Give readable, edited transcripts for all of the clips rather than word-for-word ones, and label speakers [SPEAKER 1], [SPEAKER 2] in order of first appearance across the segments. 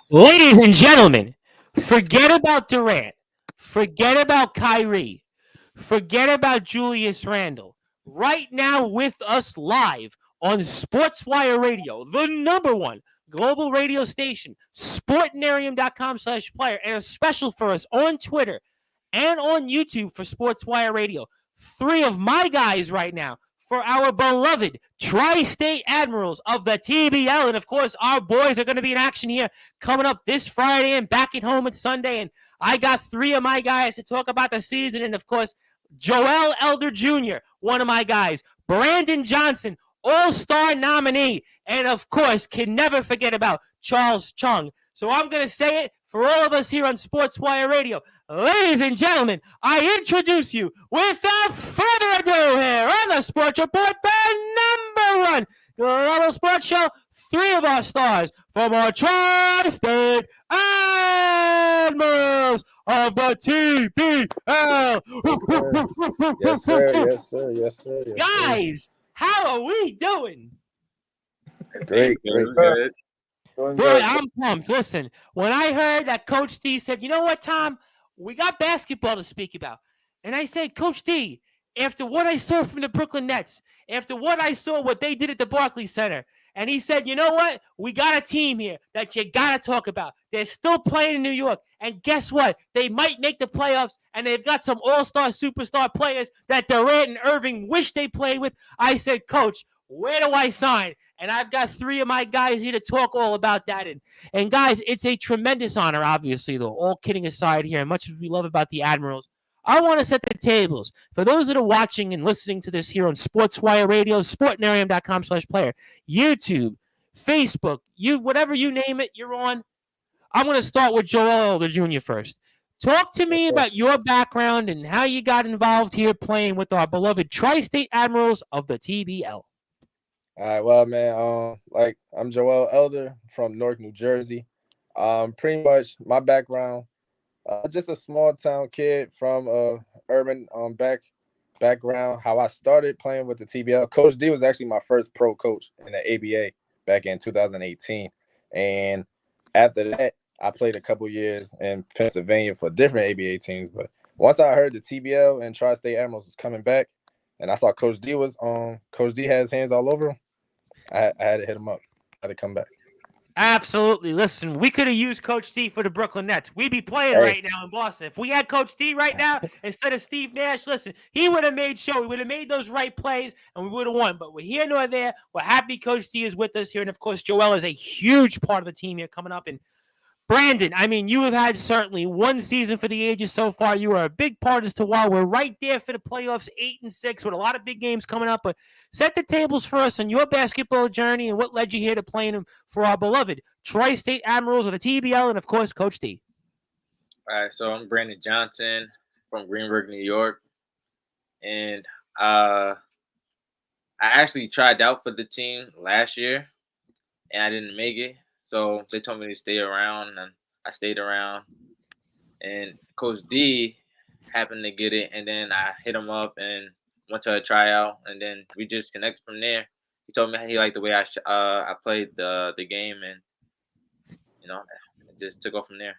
[SPEAKER 1] Ladies and gentlemen, forget about Durant. Forget about Kyrie. Forget about Julius Randle. Right now, with us live on Sportswire Radio, the number one global radio station, sportnarium.com/player, and a special for us on Twitter and on YouTube for Sportswire Radio. Three of my guys right now for our beloved Tri-State Admirals of the TBL. And of course, our boys are going to be in action here coming up this Friday and back at home at Sunday. And I got three of my guys to talk about the season. And of course, Joel Elder Jr., one of my guys, Brandon Johnson, All-Star nominee, and of course, can never forget about Charles Chung. So I'm going to say it for all of us here on Sportswire Radio. Ladies and gentlemen, I introduce you without further ado here on the Sports Report, the number one global sports show. Three of our stars from our Tri-State Admirals of the TBL.
[SPEAKER 2] Yes, sir. Yes, sir. Yes, sir. Yes,
[SPEAKER 1] Guys, how are we doing?
[SPEAKER 2] Great.
[SPEAKER 3] Good.
[SPEAKER 1] Boy, I'm pumped. Listen, when I heard that Coach D said, you know what, Tom, we got basketball to speak about. And I said, Coach D, after what I saw from the Brooklyn Nets, after what I saw, what they did at the Barclays Center, and he said, you know what? We got a team here that you got to talk about. They're still playing in New York. And guess what? They might make the playoffs, and they've got some all-star, superstar players that Durant and Irving wish they played with. I said, Coach, where do I sign? And I've got three of my guys here to talk all about that. And guys, it's a tremendous honor, obviously, though, all kidding aside here, and much as we love about the Admirals, I want to set the tables. For those that are watching and listening to this here on Sportswire Radio, sportnarium.com/player, YouTube, Facebook, whatever you name it, you're on. I'm going to start with Joel Elder Jr. first. Talk to me about your background and how you got involved here playing with our beloved Tri-State Admirals of the TBL.
[SPEAKER 2] All right, well, man, I'm Joel Elder from Newark, New Jersey. Pretty much my background, just a small town kid from urban background. How I started playing with the TBL. Coach D was actually my first pro coach in the ABA back in 2018, and after that, I played a couple years in Pennsylvania for different ABA teams. But once I heard the TBL and Tri-State Admirals was coming back, and I saw Coach D was on, Coach D had his hands all over him. I had to hit him up. I had to come back.
[SPEAKER 1] Absolutely. Listen, we could have used Coach D for the Brooklyn Nets. We'd be playing right now in Boston. If we had Coach D right now instead of Steve Nash, listen, he would have made sure. We would have made those right plays, and we would have won. But we're here nor there. We're happy Coach D is with us here. And, of course, Joel is a huge part of the team here coming up. And Brandon, I mean, you have had certainly one season for the ages so far. You are a big part as to why we're right there for the playoffs, 8-6, with a lot of big games coming up. But set the tables for us on your basketball journey and what led you here to playing for our beloved Tri-State Admirals of the TBL and, of course, Coach D.
[SPEAKER 3] All right, so I'm Brandon Johnson from Greenburgh, New York. And I actually tried out for the team last year, and I didn't make it. So they told me to stay around, and I stayed around. And Coach D happened to get it, and then I hit him up and went to a tryout, and then we just connected from there. He told me he liked the way I played the game, and it just took off from there.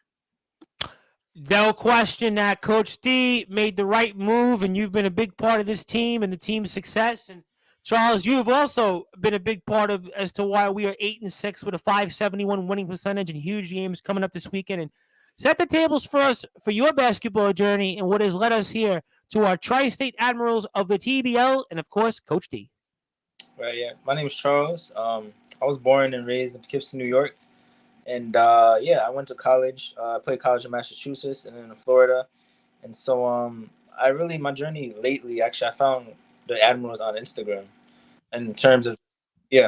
[SPEAKER 1] No question that Coach D made the right move, and you've been a big part of this team and the team's success. And Charles, you have also been a big part of as to why we are 8-6 with a .571 winning percentage and huge games coming up this weekend. And set the tables for us for your basketball journey and what has led us here to our Tri-State Admirals of the TBL and, of course, Coach D.
[SPEAKER 4] Right, yeah. My name is Charles. I was born and raised in Poughkeepsie, New York. And, I went to college. I played college in Massachusetts and then in Florida. And so my journey lately, actually, I found the Admirals on Instagram. In terms of,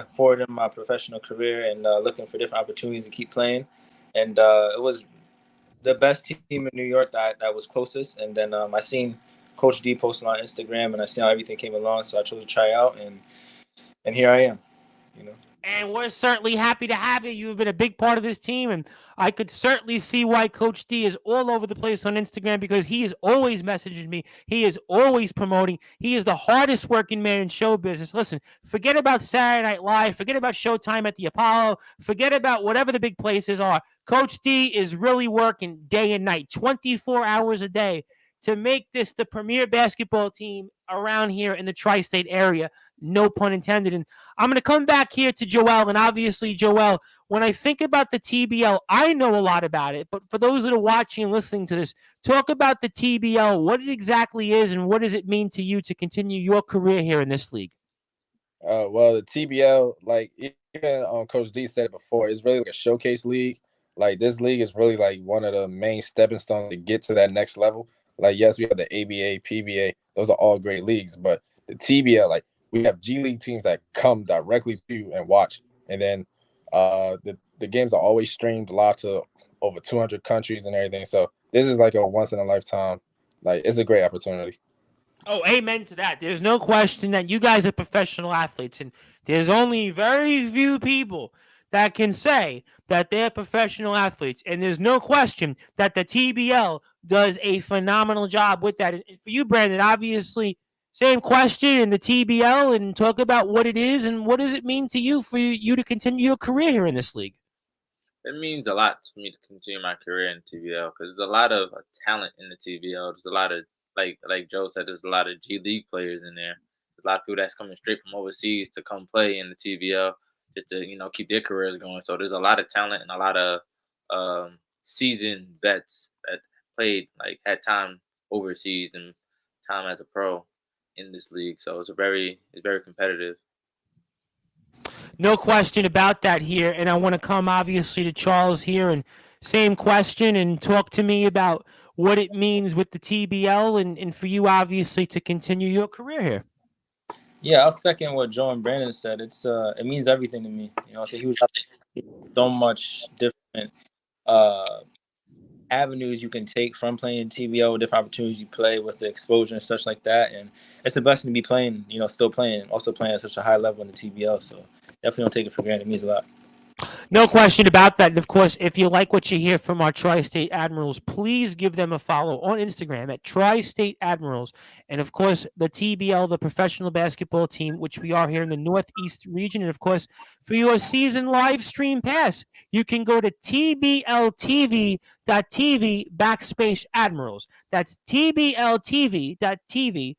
[SPEAKER 4] forwarding my professional career and looking for different opportunities to keep playing. And it was the best team in New York that was closest. And then I seen Coach D posting on Instagram, and I seen how everything came along. So I chose to try out, and here I am,
[SPEAKER 1] And we're certainly happy to have you. You've been a big part of this team, and I could certainly see why Coach D is all over the place on Instagram because he is always messaging me. He is always promoting. He is the hardest working man in show business. Listen, forget about Saturday Night Live. Forget about Showtime at the Apollo. Forget about whatever the big places are. Coach D is really working day and night, 24 hours a day to make this the premier basketball team around here in the tri-state area. No pun intended. And I'm going to come back here to Joel. And obviously, Joel, when I think about the TBL, I know a lot about it. But for those that are watching and listening to this, talk about the TBL, what it exactly is, and what does it mean to you to continue your career here in this league?
[SPEAKER 2] Well, the TBL, like even Coach D said it before, it's really like a showcase league. Like this league is really like one of the main stepping stones to get to that next level. Like yes, we have the ABA, PBA; those are all great leagues. But the TBL, like we have G League teams that come directly to you and watch, and then the games are always streamed live to over 200 countries and everything. So this is like a once in a lifetime. Like it's a great opportunity.
[SPEAKER 1] Oh, amen to that. There's no question that you guys are professional athletes, and there's only very few people that can say that they're professional athletes. And there's no question that the TBL does a phenomenal job with that. And for you, Brandon, obviously, same question in the TBL, and talk about what it is and what does it mean to you for you to continue your career here in this league.
[SPEAKER 3] It means a lot to me to continue my career in TBL because there's a lot of talent in the TBL. There's a lot of like Joe said, there's a lot of G League players in there. There's a lot of people that's coming straight from overseas to come play in the TBL just to keep their careers going. So there's a lot of talent and a lot of seasoned vets that played like had time overseas and time as a pro in this league. So it's very competitive.
[SPEAKER 1] No question about that here. And I want to come obviously to Charles here and same question and talk to me about what it means with the TBL and for you obviously to continue your career here.
[SPEAKER 4] Yeah, I'll second what Joe and Brandon said. It means everything to me. It's a huge, so much different avenues you can take from playing TBL, different opportunities you play with the exposure and such like that. And it's a blessing to be playing, still playing, also playing at such a high level in the TBL. So definitely don't take it for granted. It means a lot.
[SPEAKER 1] No question about that. And of course, if you like what you hear from our Tri-State Admirals, please give them a follow on Instagram at Tri-State Admirals. And of course, the TBL, the professional basketball team, which we are here in the Northeast region. And of course, for your season live stream pass, you can go to tbltv.tv/Admirals. That's tbltv.tv/Admirals,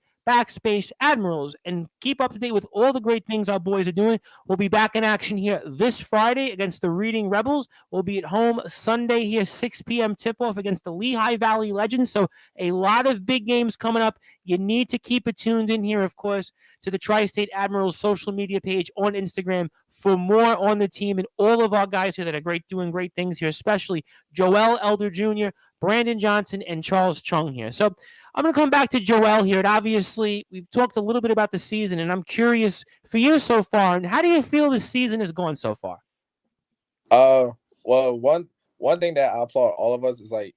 [SPEAKER 1] and keep up to date with all the great things our boys are doing. We'll be back in action here this Friday against the Reading Rebels. We'll be at home Sunday here, 6 p.m. tip-off against the Lehigh Valley Legends. So a lot of big games coming up. You need to keep it tuned in here, of course, to the Tri-State Admirals social media page on Instagram for more on the team and all of our guys here that are doing great things here, especially Joel Elder Jr., Brandon Johnson, and Charles Chung here. So I'm going to come back to Joel here. And obviously, we've talked a little bit about the season, and I'm curious for you so far. And how do you feel the season has gone so far?
[SPEAKER 2] Well, one thing that I applaud all of us is like,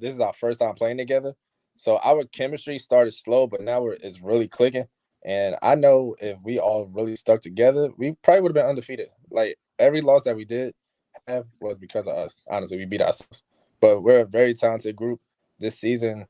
[SPEAKER 2] this is our first time playing together. So our chemistry started slow, but now it's really clicking. And I know if we all really stuck together, we probably would have been undefeated. Like every loss that we did have was because of us. Honestly, we beat ourselves. But we're a very talented group this season.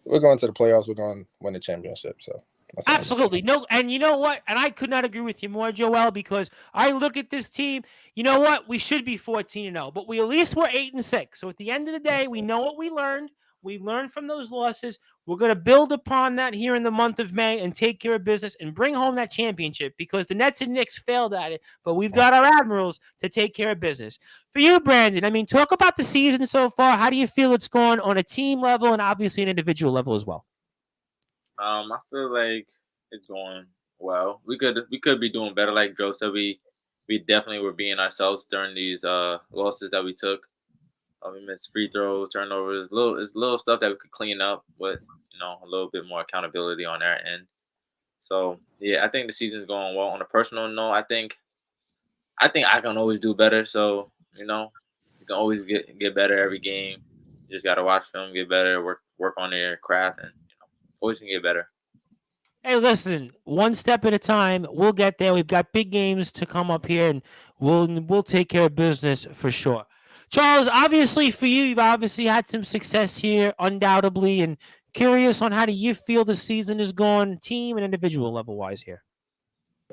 [SPEAKER 2] We're going to the playoffs. We're going to win the championship. So
[SPEAKER 1] absolutely no. And you know what? And I could not agree with you more, Joel, because I look at this team. You know what? We should be 14-0, but we at least were 8-6. So at the end of the day, we know what we learned. We learned from those losses. We're going to build upon that here in the month of May and take care of business and bring home that championship because the Nets and Knicks failed at it, but we've got our Admirals to take care of business. For you, Brandon, I mean, talk about the season so far. How do you feel it's gone on a team level and obviously an individual level as well?
[SPEAKER 3] I feel like it's going well. We could be doing better. Like Joe said, we definitely were being ourselves during these losses that we took. We missed free throws, turnovers, little stuff that we could clean up with, a little bit more accountability on our end. So yeah, I think the season's going well. On a personal note, I think I can always do better. So you can always get better every game. You just gotta watch film, get better, work on your craft, and always can get better.
[SPEAKER 1] Hey, listen, one step at a time. We'll get there. We've got big games to come up here, and we'll take care of business for sure. Charles, obviously for you, you've obviously had some success here, undoubtedly, and curious on how do you feel the season is going, team and individual level wise here.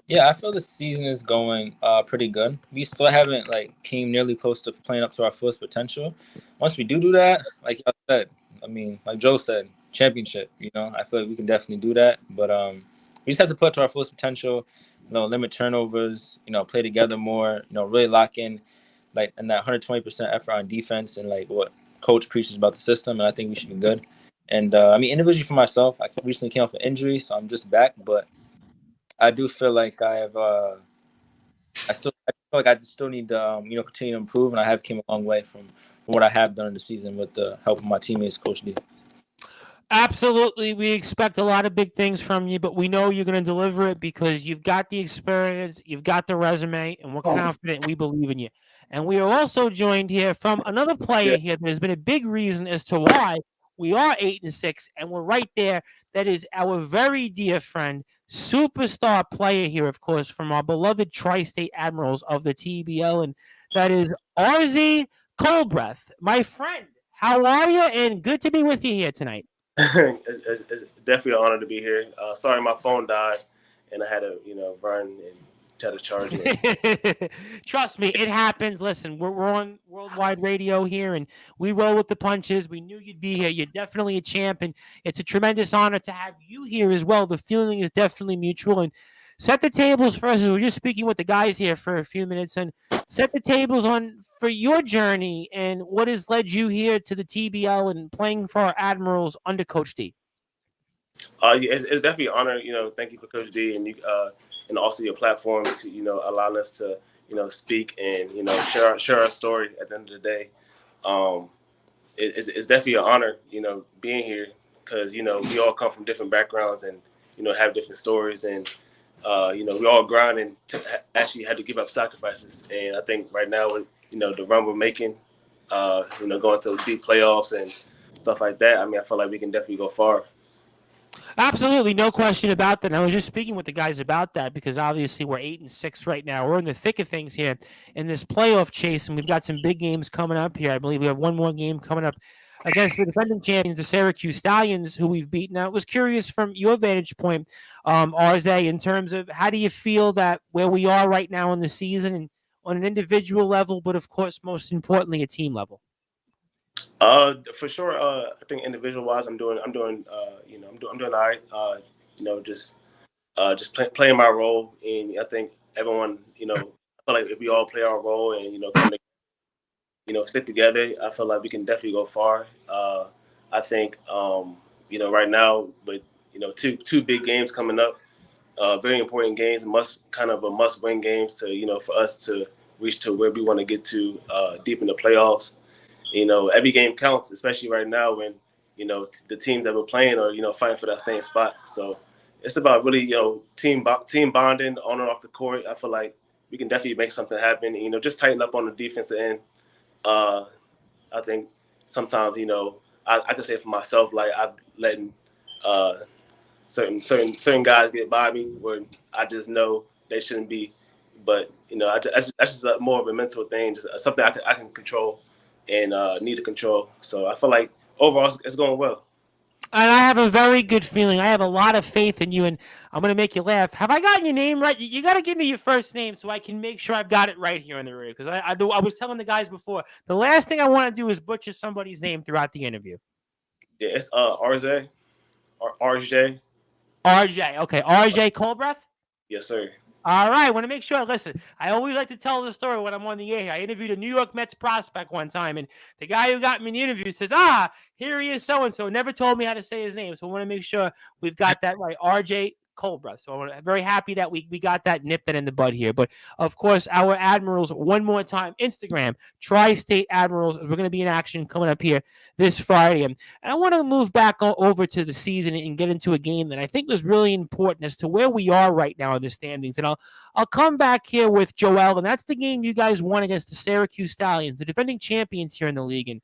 [SPEAKER 4] Yeah, I feel the season is going pretty good. We still haven't came nearly close to playing up to our fullest potential. Once we do that, like y'all said, I mean, like Joe said, championship. I feel like we can definitely do that. But we just have to put to our fullest potential. Limit turnovers. Play together more. Really lock in, in that 120% effort on defense and what coach preaches about the system. And I think we should be good. And I mean, individually for myself, I recently came off an injury, so I'm just back, but I do feel like I have. I feel like I still need to, continue to improve, and I have came a long way from what I have done in the season with the help of my teammates, Coach D.
[SPEAKER 1] Absolutely. We expect a lot of big things from you, but we know you're going to deliver it because you've got the experience, you've got the resume, and we're confident we believe in you. And we are also joined here from another player here. There's been a big reason as to why we are 8-6, and we're right there. That is our very dear friend, superstar player here, of course, from our beloved Tri-State Admirals of the TBL, and that is RZ Coldbreath. My friend, how are you? And good to be with you here tonight.
[SPEAKER 5] It's definitely an honor to be here. Sorry, my phone died, and I had to, run and try to charge it.
[SPEAKER 1] Trust me, it happens. Listen, we're on worldwide radio here, and we roll with the punches. We knew you'd be here. You're definitely a champ, and it's a tremendous honor to have you here as well. The feeling is definitely mutual. And set the tables for us. We're just speaking with the guys here for a few minutes, and set the tables for your journey and what has led you here to the TBL and playing for our Admirals under Coach D.
[SPEAKER 5] Yeah, it's definitely an honor. Thank you for Coach D and you, and also your platform to allow us to speak and share our story. At the end of the day, it's definitely an honor being here because we all come from different backgrounds and have different stories and. We all grind and actually had to give up sacrifices. And I think right now, with the run we're making, going to deep playoffs and stuff like that, I mean, I feel like we can definitely go far.
[SPEAKER 1] Absolutely, no question about that. And I was just speaking with the guys about that because obviously we're 8-6 right now. We're in the thick of things here in this playoff chase, and we've got some big games coming up here. I believe we have one more game coming up against the defending champions, the Syracuse Stallions, who we've beaten. Now, I was curious from your vantage point, RZ, in terms of how do you feel that where we are right now in the season and on an individual level, but of course, most importantly, a team level?
[SPEAKER 5] For sure. I think individual wise, I'm doing I'm doing all right. Just playing my role, and I think everyone, I feel like if we all play our role and come stick together, I feel like we can definitely go far. I think right now, but two big games coming up, very important games, must win games to for us to reach to where we want to get to deep in the playoffs. Every game counts, especially right now when the teams that we're playing are fighting for that same spot. So it's about really team bonding on and off the court. I feel like we can definitely make something happen. Just tighten up on the defensive end. I think sometimes I can say for myself, like I've letting certain guys get by me where I just know they shouldn't be. But that's just more of a mental thing, just something I can control and need to control. So I feel like overall it's going well.
[SPEAKER 1] And I have a very good feeling. I have a lot of faith in you, and I'm going to make you laugh. Have I gotten your name right? You got to give me your first name so I can make sure I've got it right here in the radio. Because I was telling the guys before, the last thing I want to do is butcher somebody's name throughout the interview.
[SPEAKER 5] Yeah, it's RJ. RJ.
[SPEAKER 1] RJ. Okay, RJ Coldbreath?
[SPEAKER 5] Yes, sir.
[SPEAKER 1] All right, I want to make sure. Listen, I always like to tell the story when I'm on the air. I interviewed a New York Mets prospect one time, and the guy who got me in the interview says, here he is, so-and-so. Never told me how to say his name, so I want to make sure we've got that right. RJ Coldbreath. So I'm very happy that we got that, nipped that in the bud here. But, of course, our Admirals, one more time, Instagram, Tri-State Admirals. We're going to be in action coming up here this Friday. And I want to move back over to the season and get into a game that I think was really important as to where we are right now in the standings. And I'll come back here with Joel, and that's the game you guys won against the Syracuse Stallions, the defending champions here in the league. And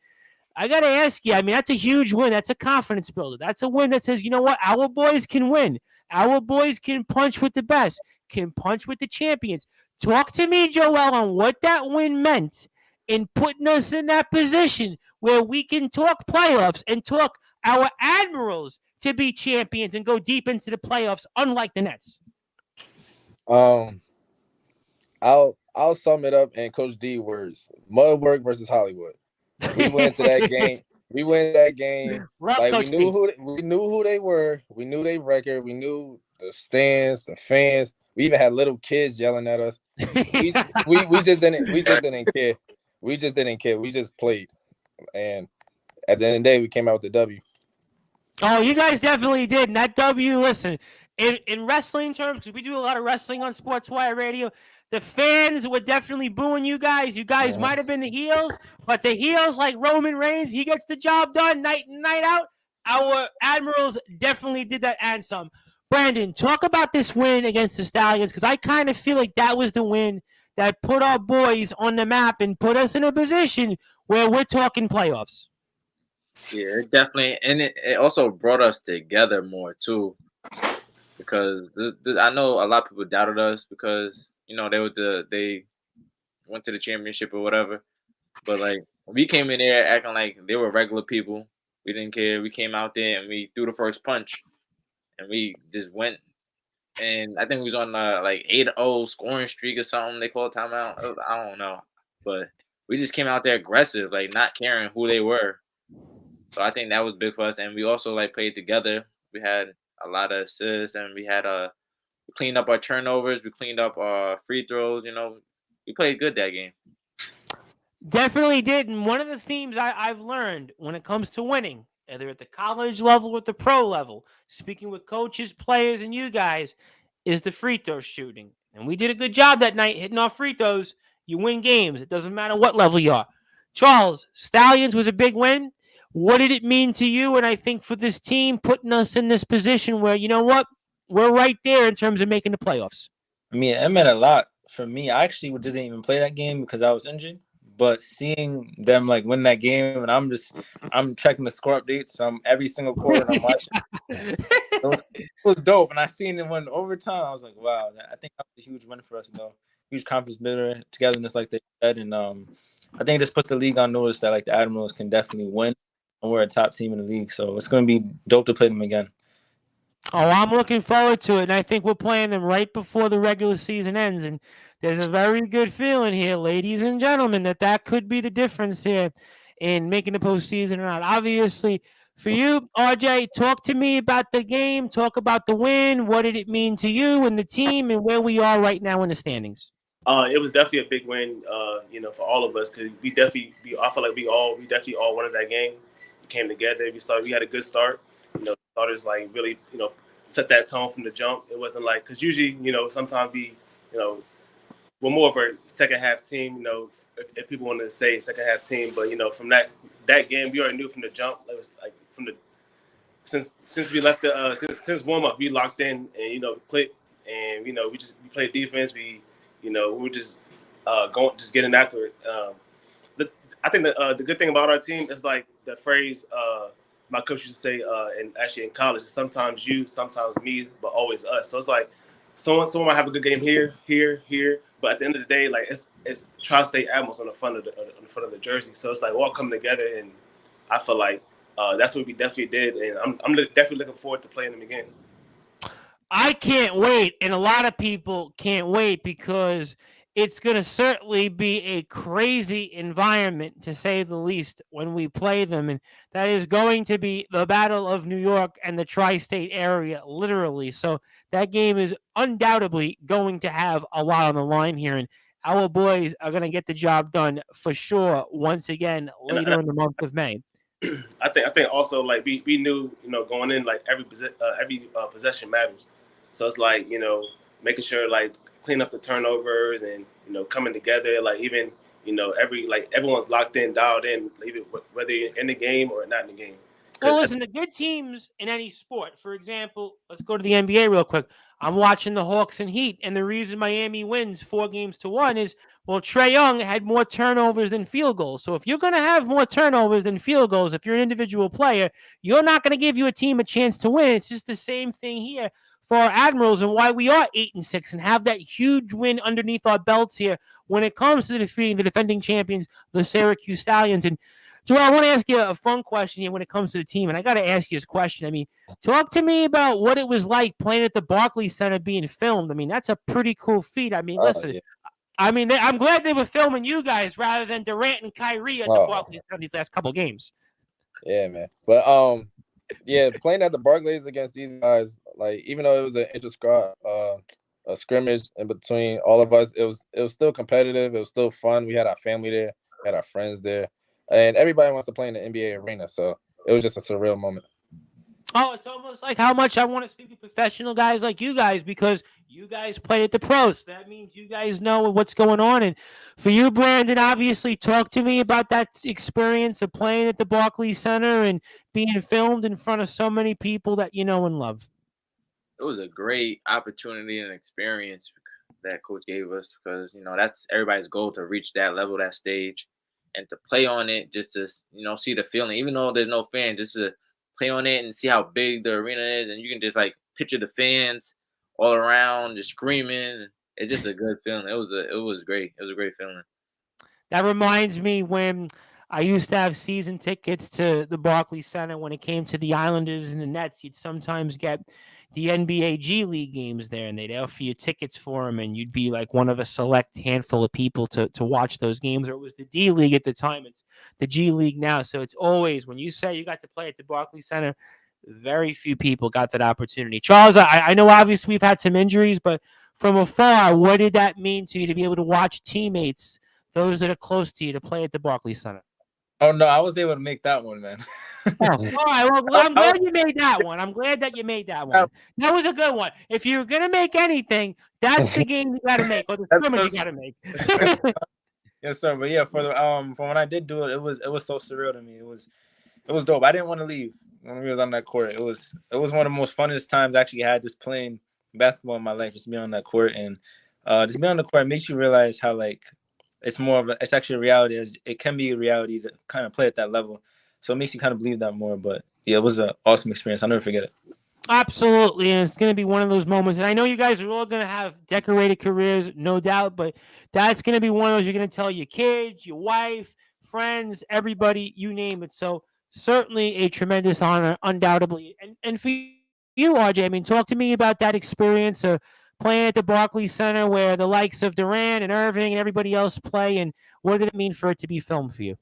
[SPEAKER 1] I got to ask you, I mean, that's a huge win. That's a confidence builder. That's a win that says, you know what? Our boys can win. Our boys can punch with the best, can punch with the champions. Talk to me, Joel, on what that win meant in putting us in that position where we can talk playoffs and talk our Admirals to be champions and go deep into the playoffs, unlike the Nets.
[SPEAKER 2] I'll sum it up in Coach D words: mud work versus Hollywood. We went into that game.
[SPEAKER 1] Love
[SPEAKER 2] Like
[SPEAKER 1] Coach
[SPEAKER 2] we knew who they were. We knew their record. We knew the stands, the fans. We even had little kids yelling at us. We just didn't care. We just didn't care. We just played. And at the end of the day, we came out with the W.
[SPEAKER 1] Oh, you guys definitely did. And that W, listen, in wrestling terms, because we do a lot of wrestling on Sportswire Radio, the fans were definitely booing you guys. You guys might have been the heels, but the heels, like Roman Reigns, he gets the job done night in, night out. Our Admirals definitely did that and some. Brandon, talk about this win against the Stallions, because I kind of feel like that was the win that put our boys on the map and put us in a position where we're talking playoffs.
[SPEAKER 3] Yeah, it definitely, and it also brought us together more too, because I know a lot of people doubted us because they went to the championship or whatever, but like we came in there acting like they were regular people. We didn't care. We came out there and we threw the first punch, and we just went. And I think we was on like 8-0 scoring streak or something. They called timeout. I don't know, but we just came out there aggressive, like not caring who they were. So I think that was big for us, and we also like played together. We had a lot of assists, and we cleaned up our turnovers. We cleaned up our free throws. We played good that game.
[SPEAKER 1] Definitely did. And one of the themes I've learned when it comes to winning, either at the college level or at the pro level, speaking with coaches, players, and you guys, is the free throw shooting. And we did a good job that night hitting our free throws. You win games. It doesn't matter what level you are. Charles, Stallions was a big win. What did it mean to you? And I think for this team, putting us in this position where, you know what, we're right there in terms of making the playoffs.
[SPEAKER 4] I mean, it meant a lot for me. I actually didn't even play that game because I was injured. But seeing them like win that game, and I'm checking the score updates every single quarter, and I'm watching. It was dope, and I seen it win overtime. I was like, wow, I think that was a huge win for us, though. Huge confidence builder, togetherness, like they said, and I think this puts the league on notice that like the Admirals can definitely win, and we're a top team in the league. So it's going to be dope to play them again.
[SPEAKER 1] Oh, I'm looking forward to it, and I think we're playing them right before the regular season ends, and there's a very good feeling here, ladies and gentlemen, that could be the difference here in making the postseason or not. Obviously, for you, RJ, talk to me about the game, talk about the win, what did it mean to you and the team, and where we are right now in the standings.
[SPEAKER 5] It was definitely a big win, for all of us, because I feel like we definitely all wanted that game. We came together. We had a good start. Starters like really, set that tone from the jump. It wasn't like, because usually, sometimes we're more of a second half team. If people want to say second half team, but from that game, we already knew from the jump. It was like since we left since warm up, we locked in and clicked, and we played defense. We were just getting after it. I think the good thing about our team is like the phrase my coach used to say, and actually in college, sometimes you, sometimes me, but always us. So it's like someone might have a good game here, but at the end of the day, like it's Tri-State Admirals on the front of the jersey. So it's like we're all coming together, and I feel like that's what we definitely did, and I'm definitely looking forward to playing them again.
[SPEAKER 1] I can't wait, and a lot of people can't wait because it's going to certainly be a crazy environment, to say the least, when we play them. And that is going to be the Battle of New York and the Tri-State area, literally. So that game is undoubtedly going to have a lot on the line here. And our boys are going to get the job done for sure once again later in the month of May.
[SPEAKER 5] I think also like we knew going in like every possession matters. So it's like making sure like clean up the turnovers and coming together, like even everyone's locked in, dialed in, whether you're in the game or not in the game.
[SPEAKER 1] Well, listen, the good teams in any sport, for example, let's go to the NBA real quick. I'm watching the Hawks and Heat, and the reason Miami wins 4-1 is, well, Trae Young had more turnovers than field goals. So if you're going to have more turnovers than field goals, if you're an individual player, you're not going to give your team a chance to win. It's just the same thing here for our Admirals and why we are 8-6 and have that huge win underneath our belts here when it comes to defeating the defending champions, the Syracuse Stallions. And Joel, I want to ask you a fun question here when it comes to the team, and I got to ask you this question. I mean, talk to me about what it was like playing at the Barclays Center being filmed. I mean, that's a pretty cool feat. I mean, listen,
[SPEAKER 2] Yeah.
[SPEAKER 1] I mean, I'm glad they were filming you guys rather than Durant and Kyrie at the Barclays Center these last couple games.
[SPEAKER 2] Yeah, man. But yeah, playing at the Barclays against these guys, like even though it was an inter-squad a scrimmage in between all of us, it was still competitive. It was still fun. We had our family there, had our friends there, and everybody wants to play in the NBA arena. So it was just a surreal moment.
[SPEAKER 1] Oh, it's almost like how much I want to speak to professional guys like you guys because you guys play at the pros. That means you guys know what's going on. And for you, Brandon, obviously talk to me about that experience of playing at the Barclays Center and being filmed in front of so many people that you know and love.
[SPEAKER 3] It was a great opportunity and experience that coach gave us because, that's everybody's goal to reach that level, that stage, and to play on it just to, see the feeling, even though there's no fans, just to play on it and see how big the arena is. And you can just like picture the fans all around just screaming. It's just a good feeling. It was great. It was a great feeling. That
[SPEAKER 1] reminds me when I used to have season tickets to the Barclays Center when it came to the Islanders and the Nets. You'd sometimes get the NBA G League games there, and they'd offer you tickets for them, and you'd be like one of a select handful of people to watch those games. Or it was the D League at the time. It's the G League now. So it's always, when you say you got to play at the Barclays Center, very few people got that opportunity. Charles, I know obviously we've had some injuries, but from afar, what did that mean to you to be able to watch teammates, those that are close to you, to play at the Barclays Center?
[SPEAKER 4] Oh, no, I was able to make that one, man.
[SPEAKER 1] All right, well, I'm glad you made that one. I'm glad that you made that one. That was a good one. If you're going to make anything, that's the game you got to make, or the scrimmage you got to make.
[SPEAKER 4] Yes, sir. But yeah, from when I did do it, it was so surreal to me. It was dope. I didn't want to leave when we was on that court. It was one of the most funnest times I actually had just playing basketball in my life, just being on that court. And just being on the court makes you realize how, like, it's actually a reality. It can be a reality to kind of play at that level. So it makes you kind of believe that more. But yeah, it was an awesome experience. I'll never forget it.
[SPEAKER 1] Absolutely. And it's going to be one of those moments. And I know you guys are all going to have decorated careers, no doubt, but that's going to be one of those you're going to tell your kids, your wife, friends, everybody, you name it. So certainly a tremendous honor, undoubtedly. And for you, RJ, I mean, talk to me about that experience of playing at the Barclays Center where the likes of Durant and Irving and everybody else play, and what did it mean for it to be filmed for you?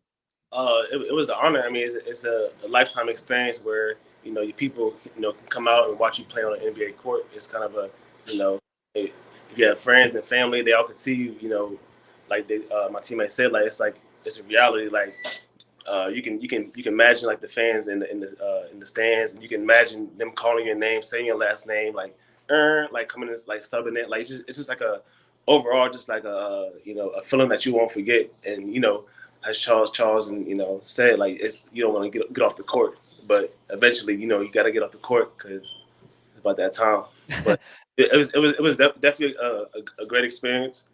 [SPEAKER 5] It was an honor. I mean, it's a lifetime experience where, your people, can come out and watch you play on an NBA court. It's kind of a, if you have friends and family, they all can see you, like my teammate said, like, it's a reality. Like, you can imagine like the fans in the stands, and you can imagine them calling your name, saying your last name, like coming in, like subbing it. Like, it's just like a overall, just like a feeling that you won't forget. And as Charles and said, like, it's, you don't want to get off the court, but eventually you got to get off the court because it's about that time. But it was definitely a great experience,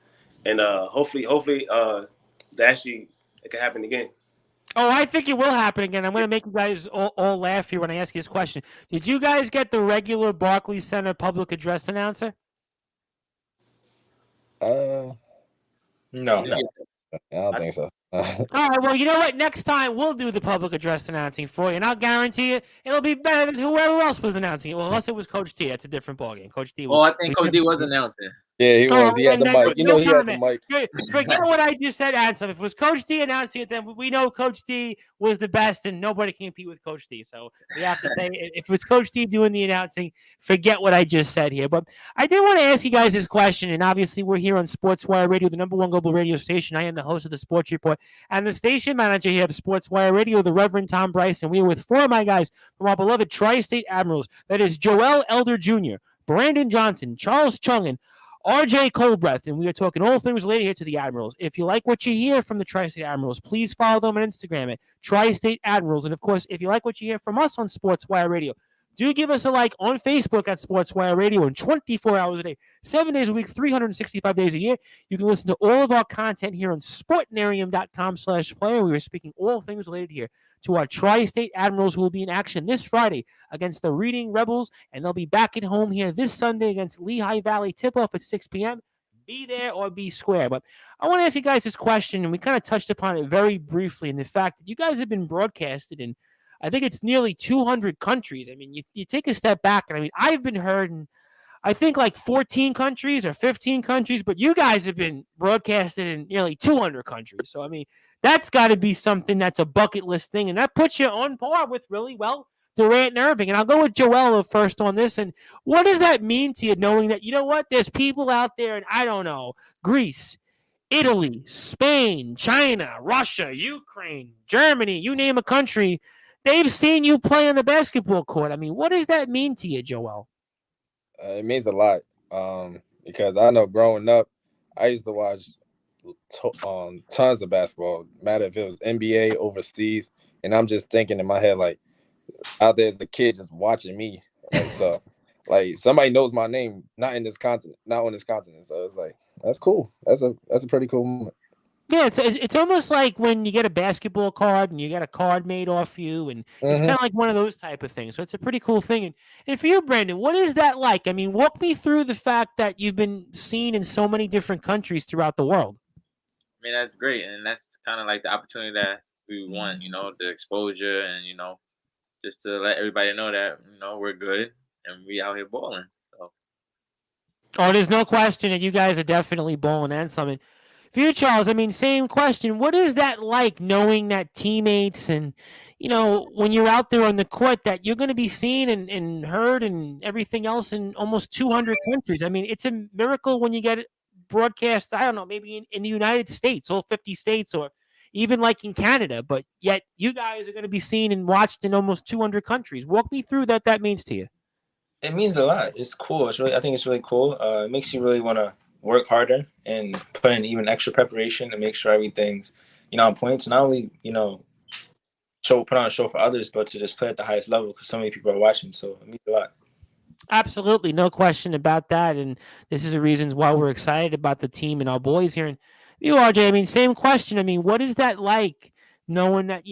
[SPEAKER 5] and hopefully actually it can happen again.
[SPEAKER 1] Oh, I think it will happen again. I'm going to make you guys all laugh here when I ask you this question. Did you guys get the regular Barclays Center public address announcer?
[SPEAKER 4] No.
[SPEAKER 2] I don't think so.
[SPEAKER 1] All right, well, you know what? Next time we'll do the public address announcing for you, and I'll guarantee you it'll be better than whoever else was announcing it. Well, unless it was Coach T. That's a different ballgame. Coach T.
[SPEAKER 3] I think Coach D was announcing.
[SPEAKER 2] Yeah, he was. He had the mic. He had the mic.
[SPEAKER 1] Forget what I just said, Ansem. If it was Coach D announcing it, then we know Coach D was the best, and nobody can compete with Coach D. So we have to say, if it was Coach D doing the announcing, forget what I just said here. But I did want to ask you guys this question, and obviously we're here on Sportswire Radio, the #1 global radio station. I am the host of the Sports Report, and the station manager here of Sportswire Radio, the Reverend Tom Bryce, and we are with four of my guys from our beloved Tri-State Admirals. That is Joel Elder Jr., Brandon Johnson, Charles Chung, and RJ Coldbreath, and we are talking all things related here to the Admirals. If you like what you hear from the Tri-State Admirals, please follow them on Instagram at Tri-State Admirals. And, of course, if you like what you hear from us on Sportswire Radio, Do give us a like on Facebook at Sportswire Radio, and 24 hours a day, 7 days a week, 365 days a year. You can listen to all of our content here on sportnarium.com/player. We are speaking all things related here to our Tri-State Admirals, who will be in action this Friday against the Reading Rebels, and they'll be back at home here this Sunday against Lehigh Valley. Tip-off at 6 p.m. Be there or be square. But I want to ask you guys this question, and we kind of touched upon it very briefly, in the fact that you guys have been broadcasted in, I think it's nearly 200 countries. I mean, you take a step back, and I mean, I've been heard in, I think, like 14 countries or 15 countries, but you guys have been broadcasted in nearly 200 countries. So, I mean, that's got to be something that's a bucket list thing, and that puts you on par with really, well, Durant and Irving. And I'll go with Joel first on this. And what does that mean to you, knowing that, you know what, there's people out there in, I don't know, Greece, Italy, Spain, China, Russia, Ukraine, Germany, you name a country, they've seen you play on the basketball court. I mean, what does that mean to you, Joel?
[SPEAKER 2] It means a lot, because I know growing up, I used to watch tons of basketball, no matter if it was NBA, overseas, and I'm just thinking in my head, like, out there as a kid just watching me. Like, so, like, somebody knows my name, not on this continent. So it's like, that's cool. That's a pretty cool moment.
[SPEAKER 1] Yeah, it's almost like when you get a basketball card and you get a card made off you, and it's kind of like one of those type of things. So it's a pretty cool thing. And for you, Brandon, what is that like? I mean, walk me through the fact that you've been seen in so many different countries throughout the world.
[SPEAKER 3] I mean, that's great, and that's kind of like the opportunity that we want, the exposure, and just to let everybody know that we're good and we out here balling. So.
[SPEAKER 1] Oh, there's no question that you guys are definitely balling and something. For you, Charles, I mean, same question. What is that like, knowing that teammates and, when you're out there on the court, that you're going to be seen and heard and everything else in almost 200 countries? I mean, it's a miracle when you get it broadcast, I don't know, maybe in the United States, all 50 states, or even like in Canada. But yet you guys are going to be seen and watched in almost 200 countries. Walk me through that means to you.
[SPEAKER 4] It means a lot. It's cool. I think it's really cool. It makes you really want to work harder and put in even extra preparation to make sure everything's, on point. To not only, put on a show for others, but to just play at the highest level because so many people are watching. So it means a lot.
[SPEAKER 1] Absolutely. No question about that. And this is the reasons why we're excited about the team and our boys here. And you, RJ, I mean, same question. I mean, what is that like, knowing that,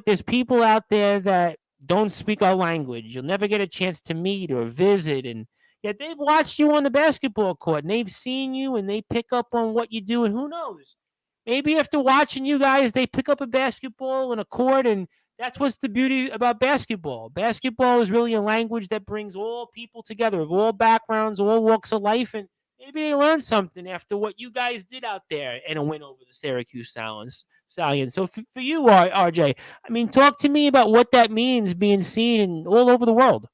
[SPEAKER 1] there's people out there that don't speak our language. You'll never get a chance to meet or visit, and yet they've watched you on the basketball court, and they've seen you, and they pick up on what you do, and who knows? Maybe after watching you guys, they pick up a basketball and a court, and that's what's the beauty about basketball. Basketball is really a language that brings all people together, of all backgrounds, all walks of life, and maybe they learn something after what you guys did out there in a win over the Syracuse Stallions. So for you, RJ, I mean, talk to me about what that means, being seen all over the world.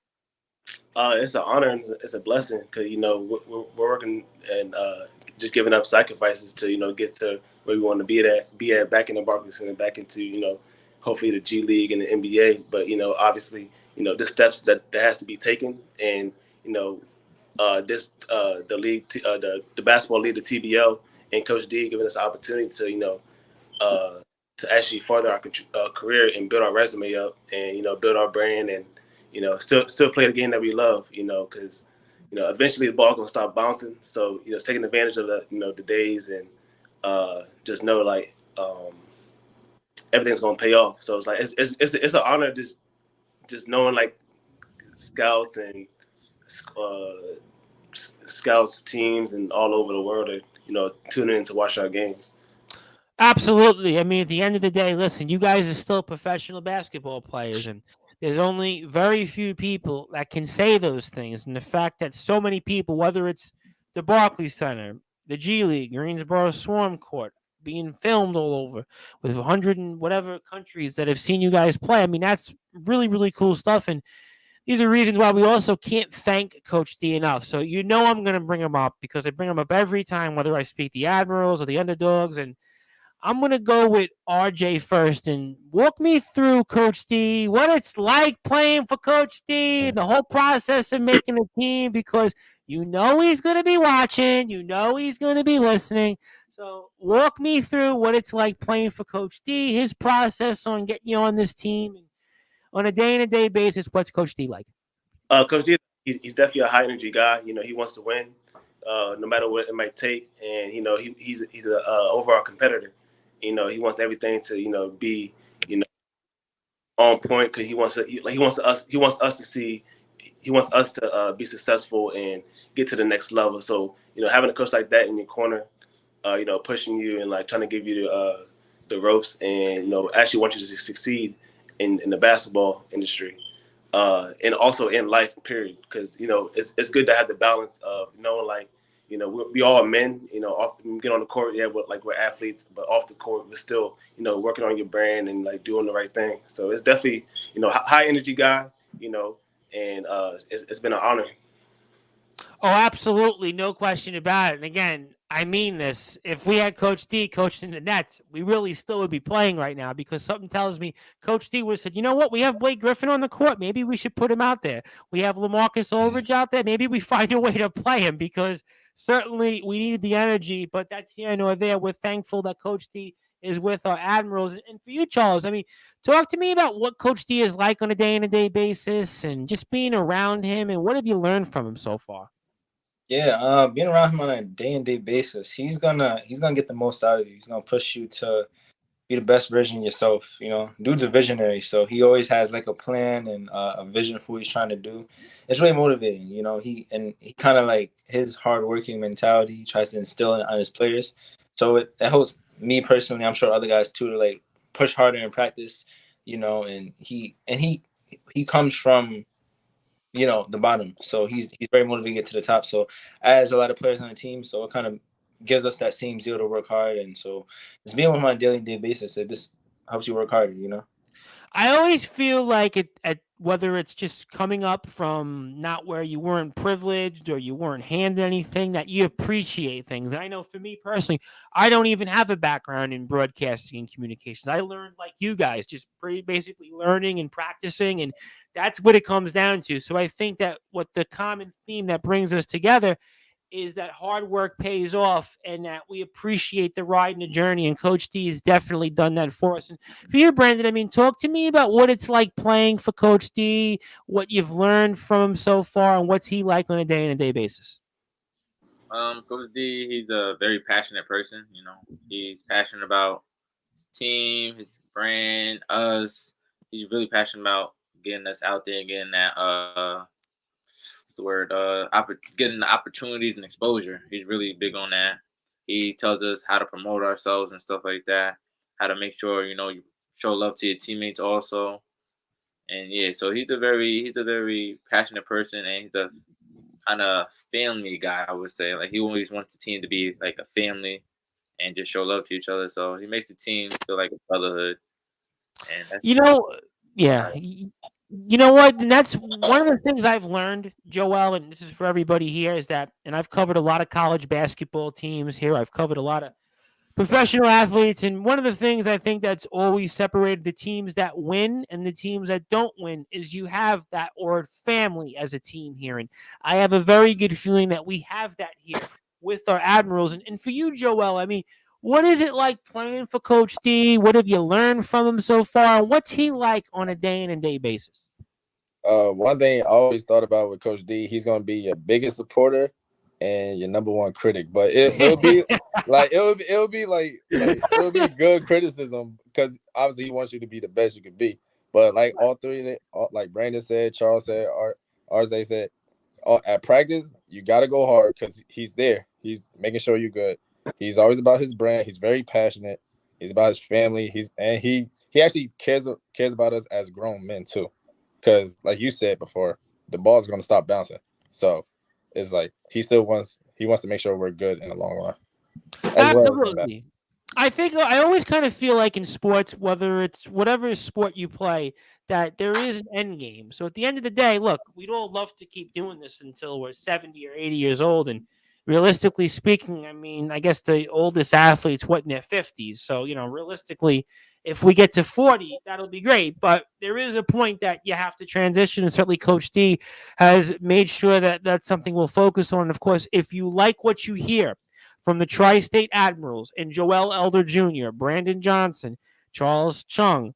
[SPEAKER 5] It's an honor and it's a blessing because we're working and just giving up sacrifices to get to where we want to be at back in the Barclays Center, back into hopefully the G League and the NBA. But obviously the steps that has to be taken, and the league, the basketball league, the TBL, and Coach D giving us the opportunity to actually further our career and build our resume up, and build our brand, and still play the game that we love, because eventually the ball gonna stop bouncing. So it's taking advantage of the days, and just know like everything's gonna pay off. So it's like it's an honor just knowing like scouts and scouts teams and all over the world are tuning in to watch our games.
[SPEAKER 1] Absolutely. I mean, at the end of the day, listen, you guys are still professional basketball players, and there's only very few people that can say those things. And the fact that so many people, whether it's the Barclays Center, the G League, Greensboro Swarm Court, being filmed all over with 100 and whatever countries that have seen you guys play, I mean, that's really, really cool stuff. And these are reasons why we also can't thank Coach D enough. So I'm going to bring him up because I bring him up every time, whether I speak the Admirals or the Underdogs. And I'm going to go with RJ first and walk me through, Coach D, what it's like playing for Coach D and the whole process of making a team, because he's going to be watching, he's going to be listening. So walk me through what it's like playing for Coach D, his process on getting you on this team. And on a day-to-day basis, what's Coach D like?
[SPEAKER 5] Coach D, he's definitely a high energy guy. You know, he wants to win, no matter what it might take, and you know, he's an overall competitor. You know, he wants everything to be on point because he wants us to see he wants us to be successful and get to the next level. So having a coach like that in your corner, pushing you and like trying to give you the ropes and actually want you to succeed in the basketball industry. And also in life, period. Because it's good to have the balance of knowing, like, we all men. Off, we get on the court, yeah, we're athletes, but off the court, we're still working on your brand and like doing the right thing. So it's definitely high energy guy. And it's been an honor.
[SPEAKER 1] Oh, absolutely. No question about it. And again, I mean this. If we had Coach D coaching the Nets, we really still would be playing right now because something tells me Coach D would have said, you know what? We have Blake Griffin on the court. Maybe we should put him out there. We have LaMarcus Aldridge out there. Maybe we find a way to play him because certainly we needed the energy, but that's here nor there. We're thankful that Coach D is with our Admirals. And for you, Charles, I mean, talk to me about what Coach D is like on a day-to-day basis and just being around him, and what have you learned from him so far?
[SPEAKER 4] Yeah, being around him on a day-to-day basis, he's gonna get the most out of you. He's gonna push you to be the best version of yourself. Dude's a visionary, so he always has like a plan and a vision for what he's trying to do. It's really motivating. He kind of like his hardworking mentality. He tries to instill it on his players, so it helps me personally. I'm sure other guys too to like push harder in practice. And he comes from the bottom. So he's very motivated to get to the top. So as a lot of players on the team, so it kind of gives us that same zeal to work hard. And so it's being with him on a daily basis. It just helps you work harder,
[SPEAKER 1] I always feel like whether it's just coming up from not where you weren't privileged or you weren't handed anything, that you appreciate things. And I know for me personally, I don't even have a background in broadcasting and communications. I learned like you guys, just basically learning and practicing, and that's what it comes down to. So I think that what the common theme that brings us together is that hard work pays off and that we appreciate the ride and the journey. And Coach D has definitely done that for us. And for you, Brandon, I mean, talk to me about what it's like playing for Coach D, what you've learned from him so far, and what's he like on a day-to-day basis.
[SPEAKER 3] Coach D, he's a very passionate person. He's passionate about his team, his brand, us. He's really passionate about getting us out there, getting that what's the word? Getting the opportunities and exposure. He's really big on that. He tells us how to promote ourselves and stuff like that. How to make sure you show love to your teammates also. And yeah, so he's a very passionate person, and he's a kind of family guy, I would say. Like, he always wants the team to be like a family and just show love to each other. So he makes the team feel like a brotherhood. And that's
[SPEAKER 1] yeah. You know what? And that's one of the things I've learned, Joel, and this is for everybody here, is that, and I've covered a lot of college basketball teams here. I've covered a lot of professional athletes. And one of the things I think that's always separated the teams that win and the teams that don't win is you have that word family as a team here. And I have a very good feeling that we have that here with our Admirals. And for you, Joel, I mean, what is it like playing for Coach D? What have you learned from him so far? What's he like on a day-to-day basis?
[SPEAKER 2] One thing I always thought about with Coach D, he's going to be your biggest supporter and your number one critic. But it'll be like it'll be good criticism because obviously he wants you to be the best you can be. But like all three, like Brandon said, Charles said, Arze said, at practice you got to go hard because he's there. He's making sure you're good. He's always about his brand. He's very passionate. He's about his family. He actually cares about us as grown men too. Because like you said before, the ball's going to stop bouncing. So it's like he wants to make sure we're good in the long run.
[SPEAKER 1] Absolutely. I think I always kind of feel like in sports, whether it's whatever sport you play, that there is an end game. So at the end of the day, look, we'd all love to keep doing this until we're 70 or 80 years old. And realistically speaking, I mean, I guess the oldest athletes, in their 50s. So, realistically, if we get to 40, that'll be great. But there is a point that you have to transition. And certainly Coach D has made sure that that's something we'll focus on. And of course, if you like what you hear from the Tri-State Admirals and Joel Elder Jr., Brandon Johnson, Charles Chung,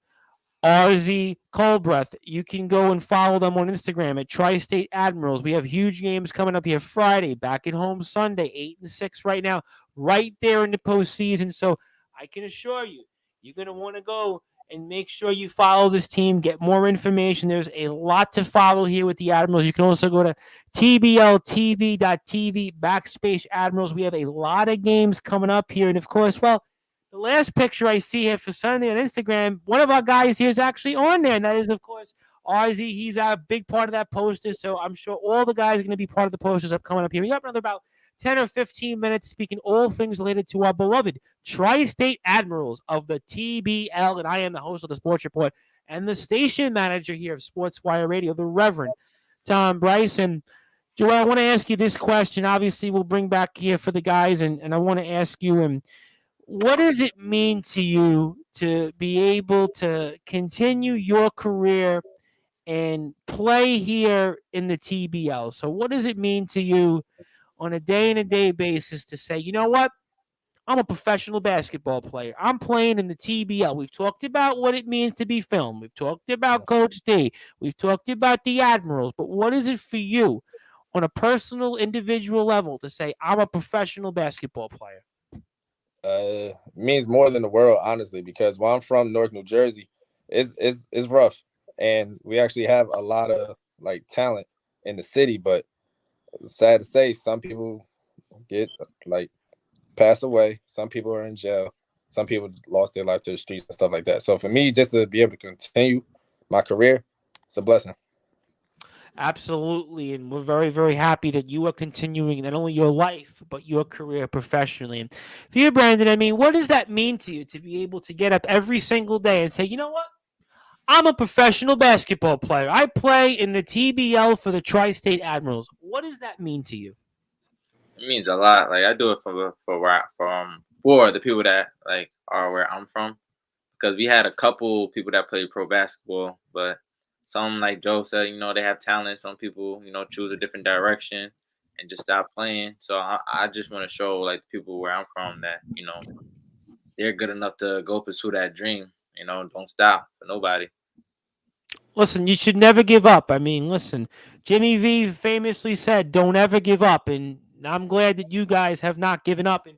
[SPEAKER 1] RZ Colbreth. You can go and follow them on Instagram at Tri-State Admirals. We have huge games coming up here Friday, back at home Sunday, 8-6 right now, right there in the postseason. So I can assure you, you're going to want to go and make sure you follow this team, get more information. There's a lot to follow here with the Admirals. You can also go to tbltv.tv /Admirals. We have a lot of games coming up here. And of course, well, the last picture I see here for Sunday on Instagram, one of our guys here is actually on there, and that is, of course, RZ. He's a big part of that poster, so I'm sure all the guys are going to be part of the posters up coming up here. We got another about 10 or 15 minutes speaking all things related to our beloved Tri-State Admirals of the TBL, and I am the host of the Sports Report and the station manager here of Sportswire Radio, the Reverend Tom Bryce. And Joel, I want to ask you this question. Obviously, we'll bring back here for the guys, and I want to ask you, what does it mean to you to be able to continue your career and play here in the TBL? So what does it mean to you on a day-to-day basis to say, you know what? I'm a professional basketball player. I'm playing in the TBL. We've talked about what it means to be filmed. We've talked about Coach D. We've talked about the Admirals. But what is it for you on a personal, individual level to say, I'm a professional basketball player?
[SPEAKER 2] Means more than the world, honestly, because where I'm from, Newark, New Jersey, is rough, and we actually have a lot of like talent in the city. But sad to say, some people get like pass away, some people are in jail, some people lost their life to the streets and stuff like that. So for me, just to be able to continue my career, it's a blessing.
[SPEAKER 1] Absolutely, and we're very, very happy that you are continuing not only your life, but your career professionally. And for you, Brandon, I mean, what does that mean to you to be able to get up every single day and say, you know what? I'm a professional basketball player. I play in the TBL for the Tri-State Admirals. What does that mean to you?
[SPEAKER 3] It means a lot. Like I do it for the people that like are where I'm from, because we had a couple people that played pro basketball, but some, like Joe said, they have talent. Some people, choose a different direction and just stop playing. So I just want to show like the people where I'm from that, they're good enough to go pursue that dream. Don't stop for nobody.
[SPEAKER 1] Listen, you should never give up. I mean, listen, Jimmy V famously said, don't ever give up. And I'm glad that you guys have not given up. And